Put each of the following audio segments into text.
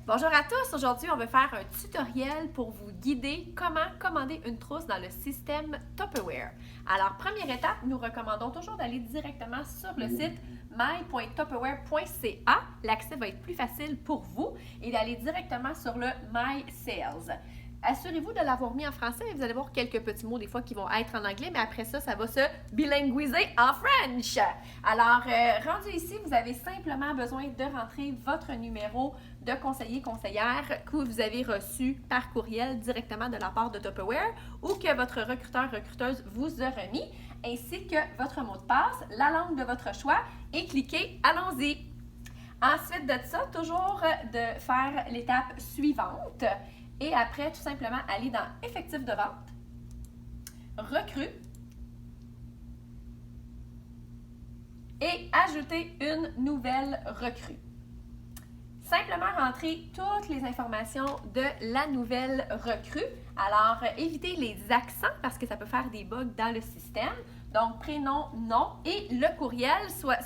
Bonjour à tous, aujourd'hui on va faire un tutoriel pour vous guider comment commander une trousse dans le système Tupperware. Alors première étape, nous recommandons toujours d'aller directement sur le site my.tupperware.ca. L'accès va être plus facile pour vous et d'aller directement sur le My Sales. Assurez-vous de l'avoir mis en français et vous allez voir quelques petits mots des fois qui vont être en anglais, mais après ça, ça va se bilinguiser en French. Alors, rendu ici, vous avez simplement besoin de rentrer votre numéro de conseiller-conseillère que vous avez reçu par courriel directement de la part de Tupperware ou que votre recruteur-recruteuse vous a remis, ainsi que votre mot de passe, la langue de votre choix et cliquez « Allons-y ». Ensuite de ça, toujours de faire l'étape suivante. Et après, tout simplement, aller dans Effectif de vente, Recrue et ajouter une nouvelle recrue. Simplement rentrer toutes les informations de la nouvelle recrue. Alors, évitez les accents parce que ça peut faire des bugs dans le système. Donc, prénom, nom et le courriel.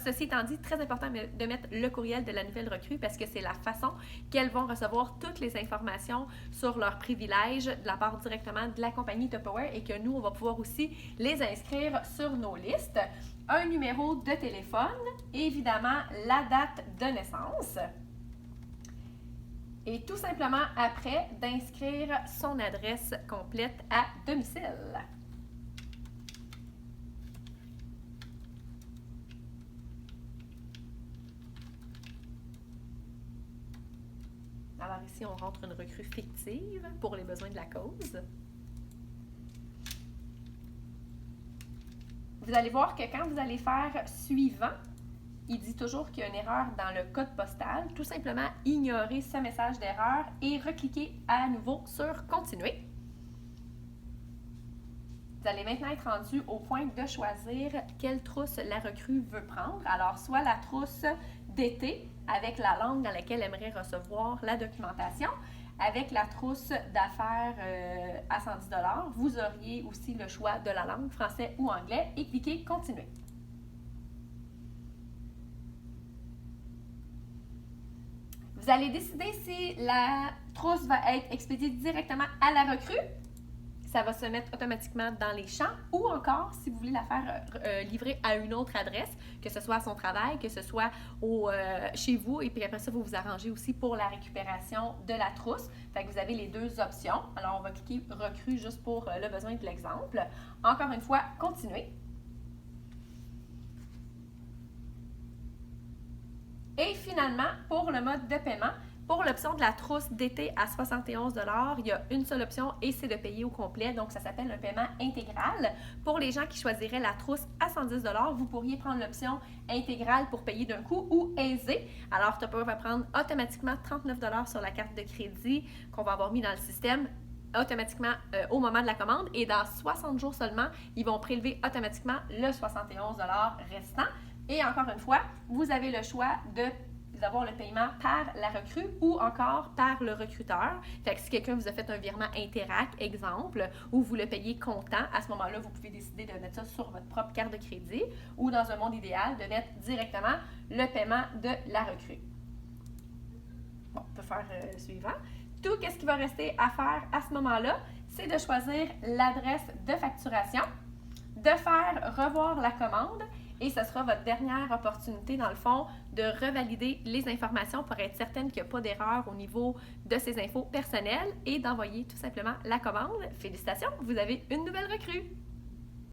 Ceci étant dit, très important de mettre le courriel de la nouvelle recrue parce que c'est la façon qu'elles vont recevoir toutes les informations sur leurs privilèges de la part directement de la compagnie Tupperware et que nous, on va pouvoir aussi les inscrire sur nos listes. Un numéro de téléphone, évidemment, la date de naissance. Et tout simplement après, d'inscrire son adresse complète à domicile. Alors ici, on rentre une recrue fictive pour les besoins de la cause. Vous allez voir que quand vous allez faire « Suivant », il dit toujours qu'il y a une erreur dans le code postal. Tout simplement, ignorez ce message d'erreur et recliquez à nouveau sur « Continuer ». Vous allez maintenant être rendu au point de choisir quelle trousse la recrue veut prendre. Alors, soit la trousse d'été avec la langue dans laquelle elle aimerait recevoir la documentation. Avec la trousse d'affaires à 110 $, vous auriez aussi le choix de la langue, français ou anglais, et cliquez « Continuer ». Vous allez décider si la trousse va être expédiée directement à la recrue. Ça va se mettre automatiquement dans les champs ou encore si vous voulez la faire livrer à une autre adresse, que ce soit à son travail, que ce soit chez vous et puis après ça, vous vous arrangez aussi pour la récupération de la trousse. Fait que vous avez les deux options. Alors, on va cliquer « Recrue » juste pour le besoin de l'exemple. Encore une fois, « Continuer ». Et finalement, pour le mode de paiement, pour l'option de la trousse d'été à 71 $, il y a une seule option et c'est de payer au complet. Donc, ça s'appelle un paiement intégral. Pour les gens qui choisiraient la trousse à 110 $, vous pourriez prendre l'option intégrale pour payer d'un coup ou aisé. Alors, Tupperware va prendre automatiquement 39 $ sur la carte de crédit qu'on va avoir mis dans le système automatiquement au moment de la commande et dans 60 jours seulement, ils vont prélever automatiquement le 71 $ restant. Et encore une fois, vous avez le choix d'avoir le paiement par la recrue ou encore par le recruteur. Fait que si quelqu'un vous a fait un virement Interac, exemple, ou vous le payez comptant, à ce moment-là, vous pouvez décider de mettre ça sur votre propre carte de crédit ou dans un monde idéal, de mettre directement le paiement de la recrue. Bon, on peut faire le suivant. Tout ce qui va rester à faire à ce moment-là, c'est de choisir l'adresse de facturation, de faire revoir la commande et ce sera votre dernière opportunité, dans le fond, de revalider les informations pour être certaine qu'il n'y a pas d'erreur au niveau de ces infos personnelles et d'envoyer tout simplement la commande. Félicitations, vous avez une nouvelle recrue!